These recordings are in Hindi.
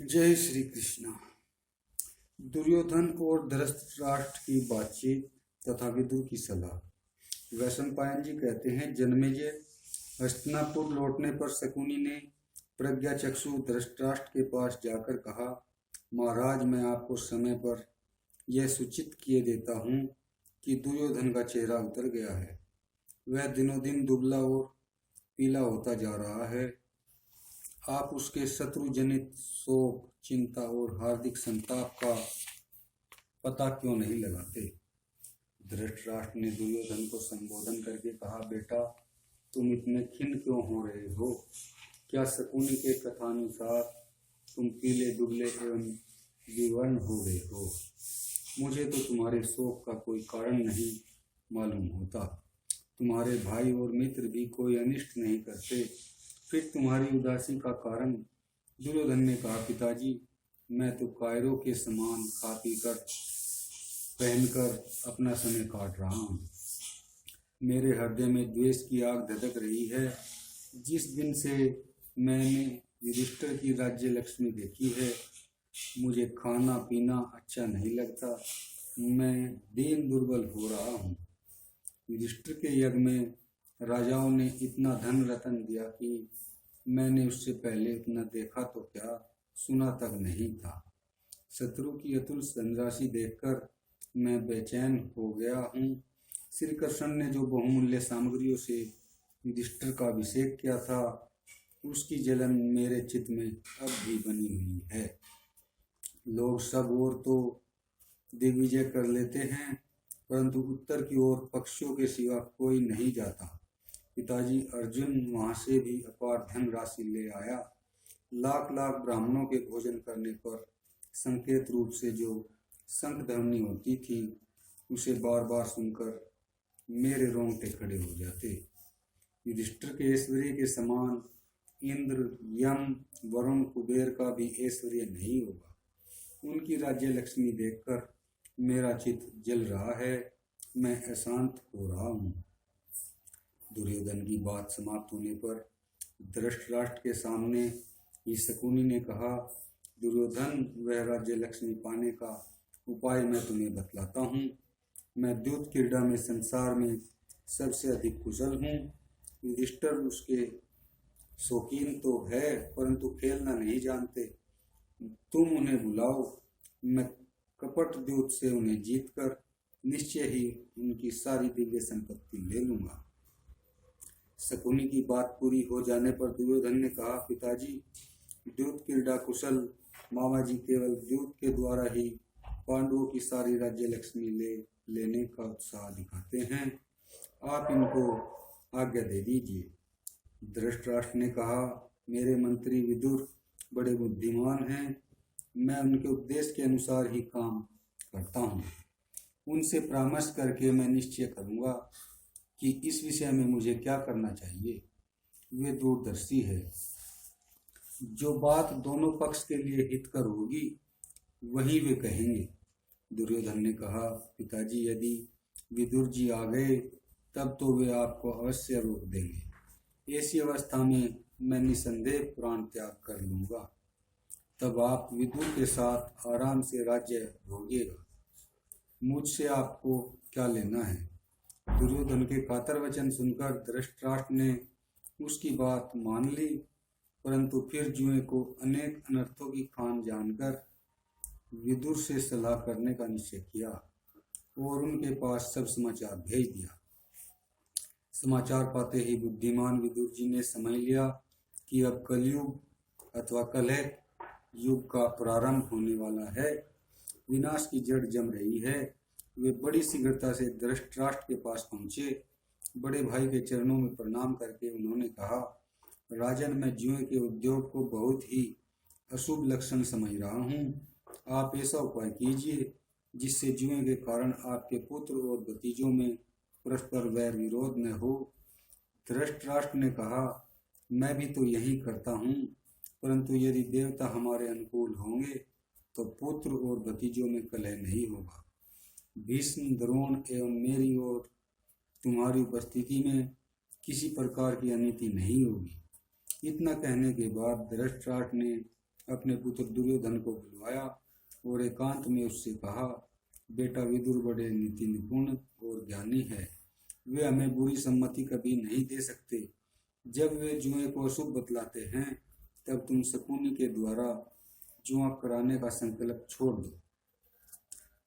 जय श्री कृष्ण। दुर्योधन और धृतराष्ट्र की बातचीत तथा विदुर की सलाह। वैशंपायन जी कहते हैं, जन्मेजय हस्तिनापुर लौटने पर शकुनी ने प्रज्ञाचक्षु धृतराष्ट्र के पास जाकर कहा, महाराज, मैं आपको समय पर यह सूचित किए देता हूँ कि दुर्योधन का चेहरा उतर गया है। वह दिनों दिन दुबला और पीला होता जा रहा है। आप उसके शत्रु जनित शोक, चिंता और हार्दिक संताप का पता क्यों नहीं लगाते? धृतराष्ट्र ने दुर्योधन को संबोधन करके कहा, बेटा, तुम इतने खिन्न क्यों हो रहे हो? क्या शकुनी के कथानुसार तुम पीले दुबले एवं विवर्ण हो गए हो? मुझे तो तुम्हारे शोक का कोई कारण नहीं मालूम होता। तुम्हारे भाई और मित्र भी कोई अनिष्ट नहीं करते, फिर तुम्हारी उदासी का कारण? दुर्योधन ने कहा, पिताजी, मैं तो कायरों के समान खा पी कर पहनकर अपना समय काट रहा हूँ। मेरे हृदय में द्वेष की आग धधक रही है। जिस दिन से मैंने युधिष्ठिर की राज्य लक्ष्मी देखी है, मुझे खाना पीना अच्छा नहीं लगता। मैं दीन दुर्बल हो रहा हूँ। युधिष्ठिर के यज्ञ में राजाओं ने इतना धन रतन दिया कि मैंने उससे पहले उतना देखा तो क्या, सुना तक नहीं था। शत्रु की अतुल धनराशि देखकर मैं बेचैन हो गया हूँ। श्री कृष्ण ने जो बहुमूल्य सामग्रियों से युधिष्ठिर का अभिषेक किया था, उसकी जलन मेरे चित्त में अब भी बनी हुई है। लोग सब ओर तो दिग्विजय कर लेते हैं, परंतु उत्तर की ओर पक्षियों के सिवा कोई नहीं जाता। पिताजी, अर्जुन वहां से भी अपार धन राशि ले आया। लाख लाख ब्राह्मणों के भोजन करने पर संकेत रूप से जो शंख ध्वनि होती थी, उसे बार बार सुनकर मेरे रोंगटे खड़े हो जाते। युधिष्ठिर के ऐश्वर्य के समान इंद्र, यम, वरुण, कुबेर का भी ऐश्वर्य नहीं होगा। उनकी राज्य लक्ष्मी देखकर मेरा चित्त जल रहा है। मैं अशांत हो रहा हूँ। दुर्योधन की बात समाप्त होने पर धृतराष्ट्र के सामने ही शकुनी ने कहा, दुर्योधन, वह राज्य लक्ष्मी पाने का उपाय मैं तुम्हें बतलाता हूँ। मैं द्यूत क्रीड़ा में संसार में सबसे अधिक कुशल हूँ। युधिष्ठिर उसके शौकीन तो है, परंतु खेलना नहीं जानते। तुम उन्हें बुलाओ, मैं कपट द्यूत से उन्हें जीतकर निश्चय ही उनकी सारी दिव्य संपत्ति ले लूंगा। शकुनी की बात पूरी हो जाने पर दुर्योधन ने कहा, पिताजी, द्यूत क्रीड़ा कुशल मामा जी केवल द्यूत के द्वारा ही पांडवों की सारी राज्य लक्ष्मी लेने का उत्साह दिखाते हैं। आप इनको आज्ञा दे दीजिए। धृतराष्ट्र ने कहा, मेरे मंत्री विदुर बड़े बुद्धिमान हैं। मैं उनके उपदेश के अनुसार ही काम करता हूँ। उनसे परामर्श करके मैं निश्चय करूँगा कि इस विषय में मुझे क्या करना चाहिए। वे दूरदर्शी है। जो बात दोनों पक्ष के लिए हितकर होगी, वही वे कहेंगे। दुर्योधन ने कहा, पिताजी, यदि विदुर जी आ गए तब तो वे आपको अवश्य रोक देंगे। ऐसी अवस्था में मैं निसंदेह प्राण त्याग कर लूँगा। तब आप विदुर के साथ आराम से राज्य भोगिएगा। मुझसे आपको क्या लेना है? दुर्योधन के कातर वचन सुनकर धृतराष्ट्र ने उसकी बात मान ली, परंतु फिर जुए को अनेक अनर्थों की खान जानकर विदुर से सलाह करने का निश्चय किया और उनके पास सब समाचार भेज दिया। समाचार पाते ही बुद्धिमान विदुर जी ने समझ लिया कि अब कलयुग अथवा कलह युग का प्रारंभ होने वाला है। विनाश की जड़ जम रही है। वे बड़ी शीघ्रता से धृतराष्ट्र के पास पहुंचे। बड़े भाई के चरणों में प्रणाम करके उन्होंने कहा, राजन, मैं जुए के उद्योग को बहुत ही अशुभ लक्षण समझ रहा हूँ। आप ऐसा उपाय कीजिए जिससे जुए के कारण आपके पुत्र और भतीजों में परस्पर वैर विरोध न हो। धृतराष्ट्र ने कहा, मैं भी तो यही करता हूँ, परंतु यदि देवता हमारे अनुकूल होंगे तो पुत्र और भतीजों में कलह नहीं होगा। भीष्म, द्रोण एवं मेरी और तुम्हारी उपस्थिति में किसी प्रकार की अनीति नहीं होगी। इतना कहने के बाद धृतराष्ट्र ने अपने पुत्र दुर्योधन को बुलवाया और एकांत में उससे कहा, बेटा विदुर बड़े नीति निपुण और ज्ञानी है, वे हमें बुरी सम्मति कभी नहीं दे सकते। जब वे जुए को अशुभ बतलाते हैं तब तुम शकुनी के द्वारा जुआ कराने का संकल्प छोड़ दो।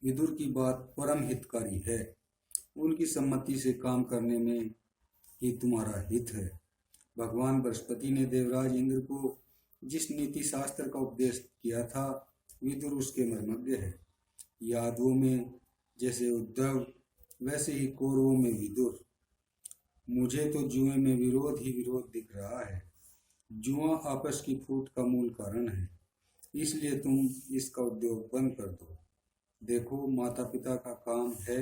विदुर की बात परम हितकारी है, उनकी सम्मति से काम करने में ही तुम्हारा हित है। भगवान बृहस्पति ने देवराज इंद्र को जिस नीति शास्त्र का उपदेश किया था, विदुर उसके मर्मज्ञ है। यादवों में जैसे उद्धव, वैसे ही कौरवों में विदुर। मुझे तो जुए में विरोध ही विरोध दिख रहा है। जुआ आपस की फूट का मूल कारण है, इसलिए तुम इसका उद्योग बंद कर दो। देखो, माता पिता का काम है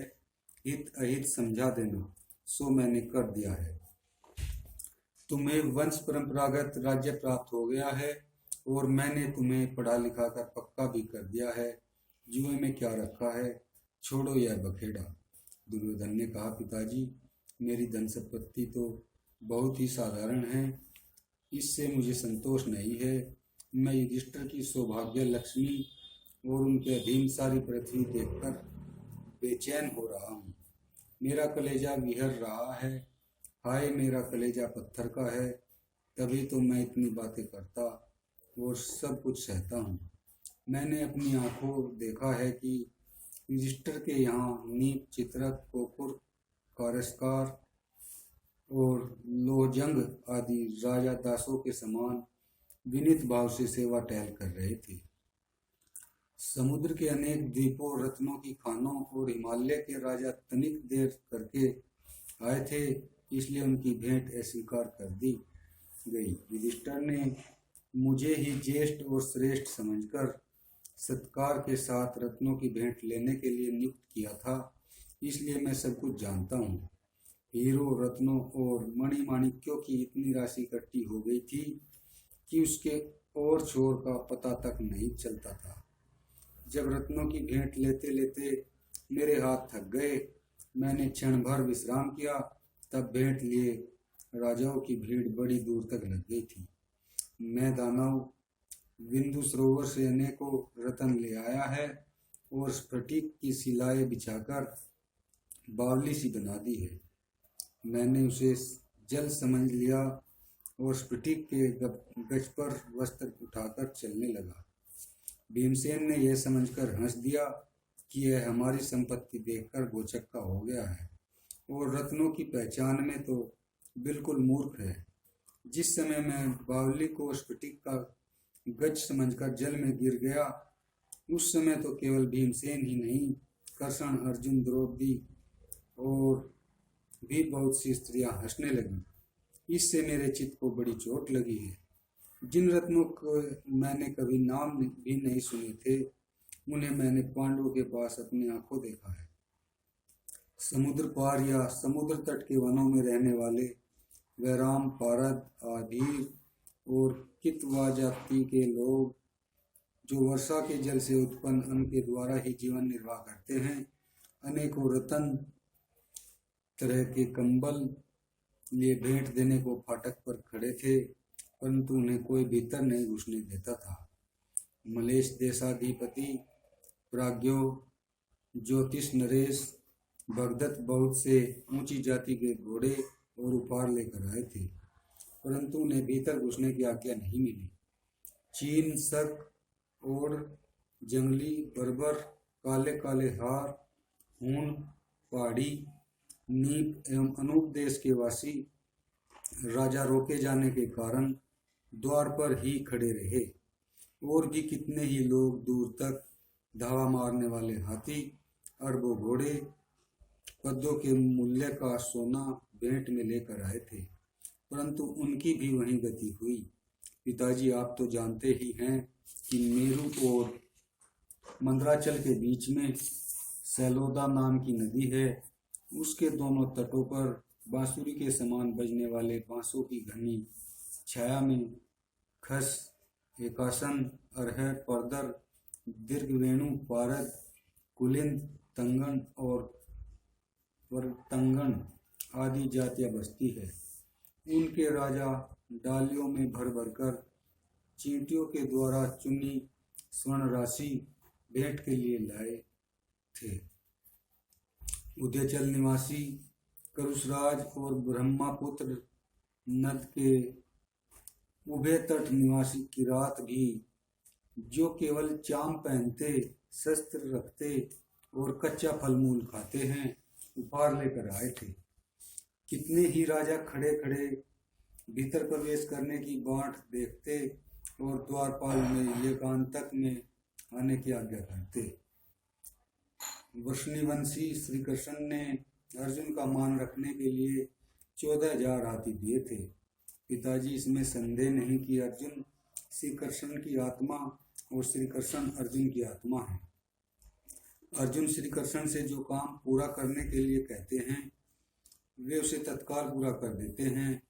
हित अहित समझा देना, सो मैंने कर दिया है। तुम्हें वंश परंपरागत राज्य प्राप्त हो गया है और मैंने तुम्हें पढ़ा लिखा कर पक्का भी कर दिया है। जुए में क्या रखा है, छोड़ो यह बखेड़ा। दुर्योधन ने कहा, पिताजी, मेरी धन संपत्ति तो बहुत ही साधारण है, इससे मुझे संतोष नहीं है। मैं युधिष्ठिर की सौभाग्य लक्ष्मी और उनके अधीन सारी पृथ्वी देखकर बेचैन हो रहा हूँ। मेरा कलेजा विहर रहा है। हाय, मेरा कलेजा पत्थर का है, तभी तो मैं इतनी बातें करता और सब कुछ सहता हूँ। मैंने अपनी आंखों देखा है कि युधिष्ठिर के यहाँ नीप, चित्रक, कोकुर, कारस्कार और लोहजंग आदि राजा दासों के समान विनीत भाव से सेवा टहल कर रहे थे। समुद्र के अनेक द्वीपों, रत्नों की खानों और हिमालय के राजा तनिक देर करके आए थे, इसलिए उनकी भेंट अस्वीकार कर दी गई। युधिष्ठिर ने मुझे ही ज्येष्ठ और श्रेष्ठ समझकर सत्कार के साथ रत्नों की भेंट लेने के लिए नियुक्त किया था, इसलिए मैं सब कुछ जानता हूँ। हीरो, रत्नों और मणिमाणिक्यों की इतनी राशि इकट्ठी हो गई थी कि उसके और छोर का पता तक नहीं चलता था। जब रत्नों की भेंट लेते लेते मेरे हाथ थक गए, मैंने क्षण भर विश्राम किया, तब भेंट लिए राजाओं की भीड़ बड़ी दूर तक लग गई थी। मैं दानव बिंदु सरोवर से अनेकों रत्न ले आया है और स्फटिक की शिलाएं बिछाकर बावली सी बना दी है। मैंने उसे जल समझ लिया और स्फटिक के गज पर वस्त्र उठाकर चलने लगा। भीमसेन ने यह समझकर हंस दिया कि यह हमारी संपत्ति देखकर भौचक्का हो गया है और रत्नों की पहचान में तो बिल्कुल मूर्ख है। जिस समय मैं बावली को स्फटिक का गज समझकर जल में गिर गया, उस समय तो केवल भीमसेन ही नहीं, कृष्ण, अर्जुन, द्रौपदी और भी बहुत सी स्त्रियां हंसने लगीं। इससे मेरे चित्त को बड़ी चोट लगी है। जिन रत्नों को मैंने कभी नाम भी नहीं सुने थे, उन्हें मैंने पांडवों के पास अपनी आंखों देखा है। समुद्र पार या समुद्र तट के वनों में रहने वाले वैराम, पारद, आधीर और कितवा जाति के लोग जो वर्षा के जल से उत्पन्न अन्न के द्वारा ही जीवन निर्वाह करते हैं, अनेकों रत्न, तरह के कंबल लिए भेंट देने को फाटक पर खड़े थे, परंतु उन्हें कोई भीतर नहीं घुसने देता था। मलेश देशाधिपति प्राज्ञो, ज्योतिष नरेश, भगदत्त बहुत से ऊंची जाति के घोड़े और उपहार लेकर आए थे, परंतु उन्हें भीतर घुसने की आज्ञा नहीं मिली। चीन, शक और जंगली बर्बर, काले काले हार, हूण, पहाड़ी, नीप एवं अनूप देश के वासी राजा रोके जाने के कारण द्वार पर ही खड़े रहे। और भी कितने ही लोग दूर तक धावा मारने वाले हाथी, अरबों घोड़े, पद्दों के मूल्य का सोना भेंट में लेकर आए थे, परंतु उनकी भी वही गति हुई। पिताजी, आप तो जानते ही हैं कि मेरू और मंदराचल के बीच में सैलोदा नाम की नदी है। उसके दोनों तटों पर बांसुरी के समान बजने वाले बांसों की घनी छाया में खस, एकासन, अरहर, परदर, दीर्घवेणु, पारद, कुलिंद, तंगन और वरतंगन आदि जातियां बसती है। उनके राजा डालियों में भर भर कर चींटियों के द्वारा चुनी स्वर्ण राशि भेंट के लिए लाए थे। उदयचल निवासी करुषराज और ब्रह्मपुत्र नद के उभय तट निवासी किरात भी, जो केवल चाम पहनते, शस्त्र रखते और कच्चा फल मूल खाते हैं, उपहार लेकर आए थे। कितने ही राजा खड़े खड़े भीतर प्रवेश करने की बाट देखते और द्वारपाल में एकांतक में आने की आज्ञा करते। वृषणिवंशी श्री कृष्ण ने अर्जुन का मान रखने के लिए 14,000 हाथी दिए थे। पिताजी इसमें संदेह नहीं कि अर्जुन श्री कृष्ण की आत्मा और श्री कृष्ण अर्जुन की आत्मा है। अर्जुन श्री कृष्ण से जो काम पूरा करने के लिए कहते हैं वे उसे तत्काल पूरा कर देते हैं।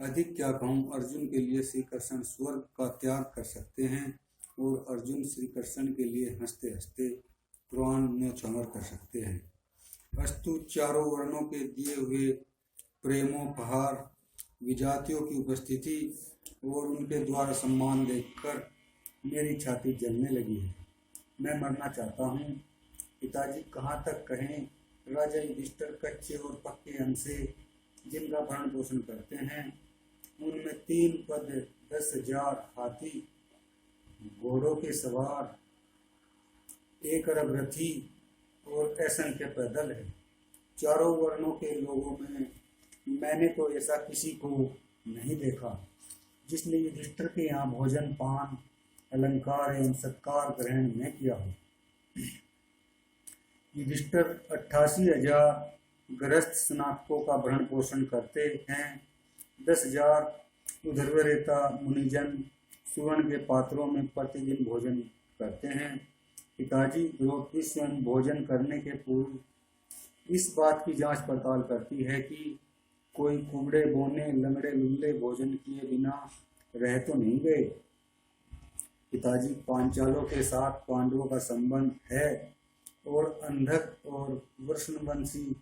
अधिक क्या कहूँ, अर्जुन के लिए श्री कृष्ण स्वर्ग का त्याग कर सकते हैं और अर्जुन श्री कृष्ण के लिए हंसते हंसते प्राण न्यौछावर कर सकते हैं। अस्तु, चारों वर्णों के दिए हुए प्रेमोपहार, विजातियों की उपस्थिति और उनके द्वारा सम्मान देखकर मेरी छाती जलने लगी है। मैं मरना चाहता हूँ। पिताजी कहाँ तक कहें, राजा युधिष्ठिर कच्चे और पक्के अन्न से जिनका भरण पोषण करते हैं, उनमें 3 पद, 10,000 हाथी, घोड़ों के सवार, 1 अरब रथी और असंख्य पैदल है। चारों वर्णों के लोगों में मैंने तो ऐसा किसी को नहीं देखा जिसने युधिष्ठिर के यहाँ भोजन, पान, अलंकार एवं सत्कार ग्रहण न किया हो। युधिष्ठिर 88,000 गृहस्थ स्नातकों का भरण पोषण करते हैं। 10,000 उधर्वरेता मुनिजन सुवर्ण के पात्रों में प्रतिदिन भोजन करते हैं। पिताजी, द्रौपदी स्वयं भोजन करने के पूर्व इस बात की जांच पड़ताल करती है कि कोई कुबड़े बोने, लंगड़े लुल्ले भोजन किए बिना रह तो नहीं गए। पिताजी, पांचालों के साथ पांडवों का संबंध है और अंधक और वृषणवंशी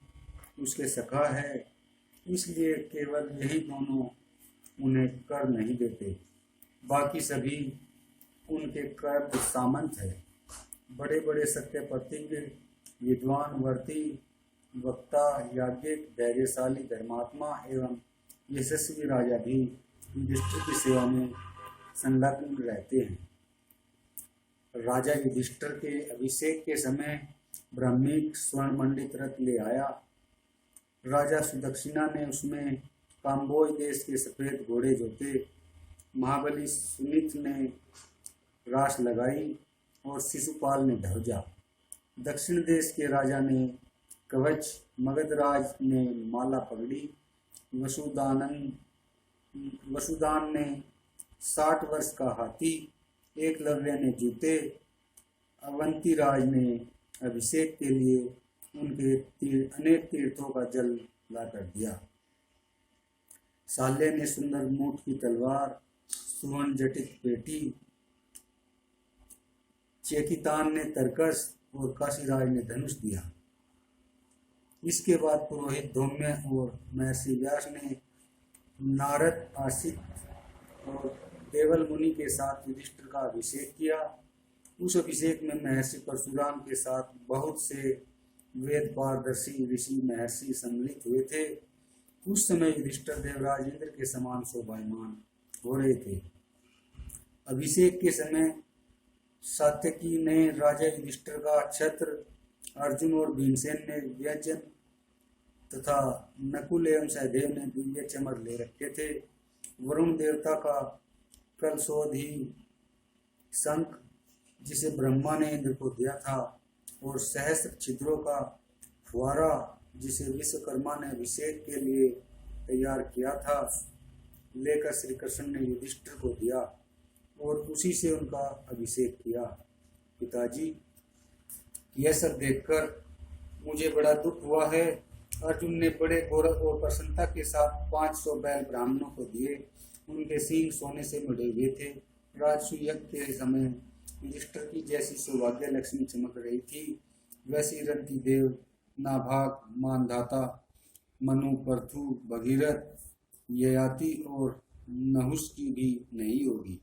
उसके सखा है, इसलिए केवल यही दोनों उन्हें कर नहीं देते, बाकी सभी उनके कर्द सामंत है। बड़े बड़े सत्य प्रतिज्ञ, विद्वान, वर्ती, वक्ता, याज्ञिक, धैर्यशाली, धर्मात्मा एवं यशस्वी राजा भी युधिष्ठिर की सेवा में संलग्न रहते हैं। राजा युधिष्ठिर के अभिषेक के समय ब्राह्मीक स्वर्ण मंडित रथ ले आया। राजा सुदक्षिणा ने उसमें काम्बोज देश के सफेद घोड़े जोते। महाबली सुनीत ने रास लगाई और शिशुपाल ने ध्वजा। दक्षिण देश के राजा ने कवच, मगधराज ने माला पगड़ी, वसुदान ने 60 वर्ष का हाथी, एकलव्य ने जूते, अवंती राज ने अभिषेक के लिए उनके अनेक तीर्थों का जल ला कर दिया। साल्य ने सुंदर मूठ की तलवार, सुवर्ण जटित पेटी, चेकितान ने तरकस और काशीराज ने धनुष दिया। इसके बाद पुरोहित धौम्य और महर्षि व्यास ने नारद, आसित और देवल मुनि के साथ युधिष्ठिर का अभिषेक किया। उस अभिषेक में महर्षि परशुराम के साथ बहुत से वेद पारदर्शी ऋषि महर्षि सम्मिलित हुए थे। उस समय युधिष्ठिर देवराज इंद्र के समान शोभायमान हो रहे थे। अभिषेक के समय सात्यकी ने राजा युधिष्ठिर का छत्र, अर्जुन और भीमसेन ने व्यंजन तथा नकुल एवं सहदेव ने दिव्य चमर ले रखे थे। वरुण देवता का कलशोधी शंख, जिसे ब्रह्मा ने इंद्र को दिया था, और सहस्त्र छिद्रों का फुवारा, जिसे विश्वकर्मा ने अभिषेक के लिए तैयार किया था, लेकर श्री कृष्ण ने युधिष्ठिर को दिया और उसी से उनका अभिषेक किया। पिताजी, यह सब देखकर मुझे बड़ा दुख हुआ है। अर्जुन ने बड़े गौरव और प्रसन्नता के साथ 500 बैल ब्राह्मणों को दिए। उनके सींग सोने से मढ़े हुए थे। राजसूय यज्ञ के समय युधिष्ठिर की जैसी सौभाग्य लक्ष्मी चमक रही थी, वैसी रंती देव, नाभाग, मानधाता, मनु, पृथु, भगीरथ, ययाति और नहुष की भी नहीं होगी।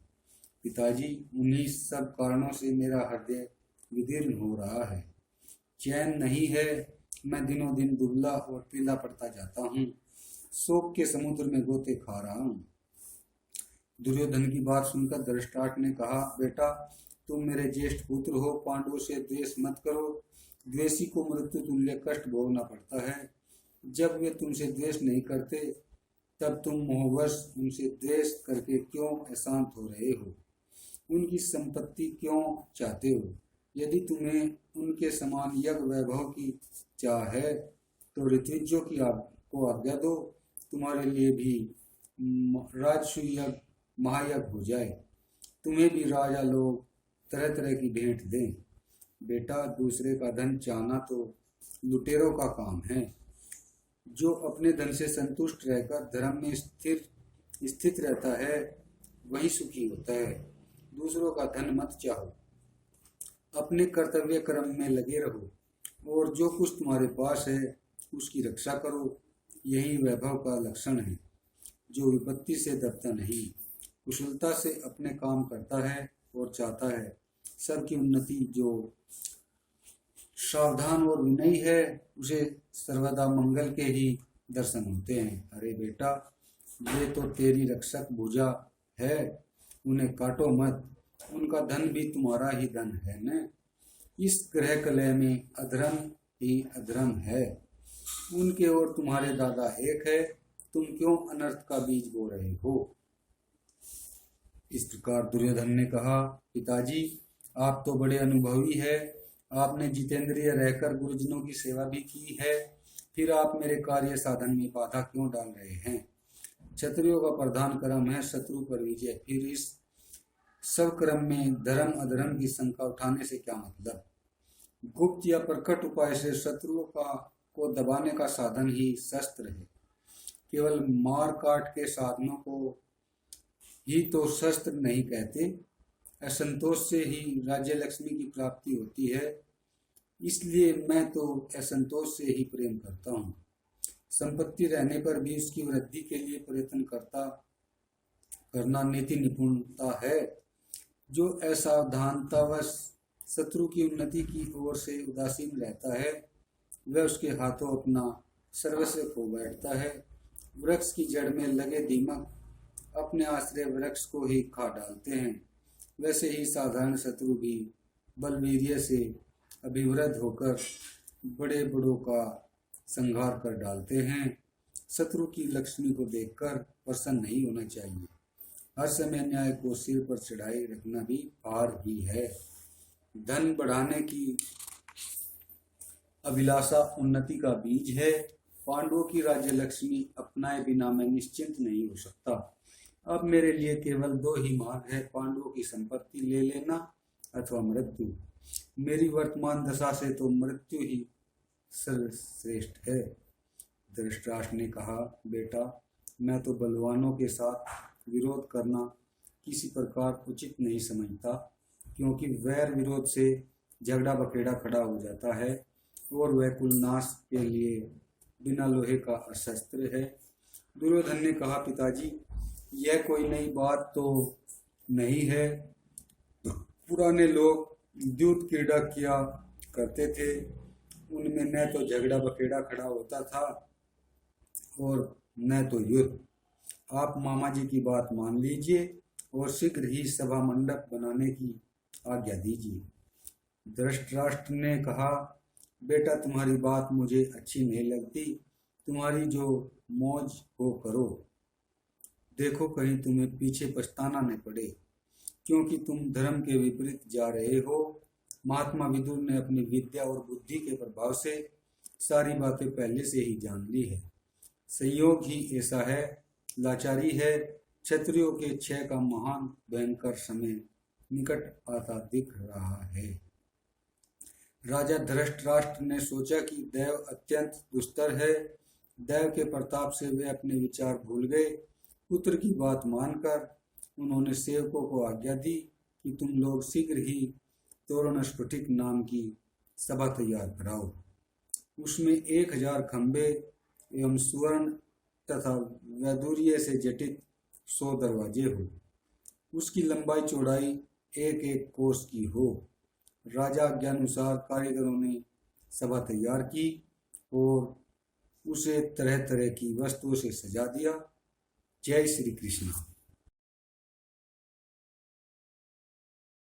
पिताजी, उन्हीं सब कारणों से मेरा हृदय विदीर्ण हो रहा है। चैन नहीं है, मैं दिनों दिन दुबला और पीला पड़ता जाता हूँ, शोक के समुद्र में गोते खा रहा हूँ। दुर्योधन की बात सुनकर धृतराष्ट्र ने कहा, बेटा, तुम मेरे ज्येष्ठ पुत्र हो, पांडवों से द्वेष मत करो। द्वेषी को मृत्यु तुल्य कष्ट भोगना पड़ता है। जब वे तुमसे द्वेष नहीं करते, तब तुम मोहवश उनसे द्वेष करके क्यों अशांत हो रहे हो? उनकी संपत्ति क्यों चाहते हो? यदि तुम्हें उनके समान यज्ञ वैभव की चाह है, तो ऋत्विजों की को आज्ञा दो, तुम्हारे लिए भी राजसूय यज्ञ महायज्ञ हो जाए। तुम्हें भी राजा लोग तरह तरह की भेंट दें। बेटा, दूसरे का धन चाहना तो लुटेरों का काम है। जो अपने धन से संतुष्ट रहकर धर्म में स्थित रहता है, वही सुखी होता है। दूसरों का धन मत चाहो, अपने कर्तव्य कर्म में लगे रहो, और जो कुछ तुम्हारे पास है उसकी रक्षा करो। यही वैभव का लक्षण है, जो विपत्ति से दबता नहीं, कुशलता से अपने काम करता है और चाहता है सबकी उन्नति। जो सावधान और विनयी है, उसे सर्वदा मंगल के ही दर्शन होते हैं। अरे बेटा, ये तो तेरी रक्षक भुजा है, उन्हें काटो मत, उनका धन भी तुम्हारा ही धन है न। इस ग्रह कलह में अधर्म ही अधर्म है। उनके और तुम्हारे दादा एक है, तुम क्यों अनर्थ का बीज बो रहे हो? इस प्रकार दुर्योधन ने कहा, पिताजी, आप तो बड़े अनुभवी है, आपने जितेंद्रिय रहकर गुरुजनों की सेवा भी की है, फिर आप मेरे कार्य साधन में बाधा क्यों डाल रहे हैं? क्षत्रियों का प्रधान कर्म है शत्रु पर विजय, फिर इस सब क्रम में धर्म अधर्म की शंका उठाने से क्या मतलब? गुप्त या प्रकट उपाय से शत्रुओं को दबाने का साधन ही शस्त्र है। केवल मार काट के साधनों को ही तो शस्त्र नहीं कहते। असंतोष से ही राज्य लक्ष्मी की प्राप्ति होती है, इसलिए मैं तो असंतोष से ही प्रेम करता हूँ। संपत्ति रहने पर भी उसकी वृद्धि के लिए प्रयत्न करना नीति निपुणता है। जो असावधानतावश शत्रु की उन्नति की ओर से उदासीन रहता है, वह उसके हाथों अपना सर्वस्व खो बैठता है। वृक्ष की जड़ में लगे दीमक अपने आश्रय वृक्ष को ही खा डालते हैं, वैसे ही साधारण शत्रु भी बलवीर्य से अभिवृद्ध होकर बड़े बड़ों का संहार कर डालते हैं। शत्रु की लक्ष्मी को देखकर प्रसन्न नहीं होना चाहिए। हर समय न्याय को सिर पर चढ़ाए रखना भी पार ही है। धन बढ़ाने की अभिलाषा उन्नति का बीज है। पांडवों की राज्य लक्ष्मी अपनाए बिना मैं निश्चिंत नहीं हो सकता। अब मेरे लिए केवल दो ही मार्ग है, पांडवों की संपत्ति ले लेना अथवा मृत्यु। मेरी वर्तमान दशा से तो मृत्यु ही सर्वश्रेष्ठ है। धृतराष्ट्र ने कहा, बेटा, मैं तो बलवानों के साथ विरोध करना किसी प्रकार उचित नहीं समझता, क्योंकि वैर विरोध से झगड़ा बखेड़ा खड़ा हो जाता है और वह कुलनाश के लिए बिना लोहे का अस्त्र है। दुर्योधन ने कहा, पिताजी, यह कोई नई बात तो नहीं है। पुराने लोग द्यूत क्रीड़ा किया करते थे, उनमें न तो झगड़ा बखेड़ा खड़ा होता था और न तो युद्ध। आप मामा जी की बात मान लीजिए और शीघ्र ही सभा मंडप बनाने की आज्ञा दीजिए। धृतराष्ट्र ने कहा, बेटा, तुम्हारी बात मुझे अच्छी नहीं लगती। तुम्हारी जो मौज हो करो, देखो कहीं तुम्हें पीछे पछताना न पड़े, क्योंकि तुम धर्म के विपरीत जा रहे हो। महात्मा विदुर ने अपनी विद्या और बुद्धि के प्रभाव से सारी बातें पहले से ही जान ली है। संयोग ही ऐसा है, लाचारी है। क्षत्रियों के क्षय का महान भयंकर समय निकट आता दिख रहा है। राजा धृतराष्ट्र ने सोचा कि दैव अत्यंत दुस्तर है। दैव के प्रताप से वे अपने विचार भूल गए। पुत्र की बात मानकर उन्होंने सेवकों को आज्ञा दी कि तुम लोग शीघ्र ही तोरण स्फटिक नाम की सभा तैयार कराओ। उसमें 1000 खंबे एवं सुवर्ण तथा वैदूर्य से जटित 100 दरवाजे हो। उसकी लंबाई चौड़ाई एक एक कोस की हो। राजा आज्ञानुसार कारीगरों ने सभा तैयार की और उसे तरह तरह की वस्तुओं से सजा दिया। जय श्री कृष्ण।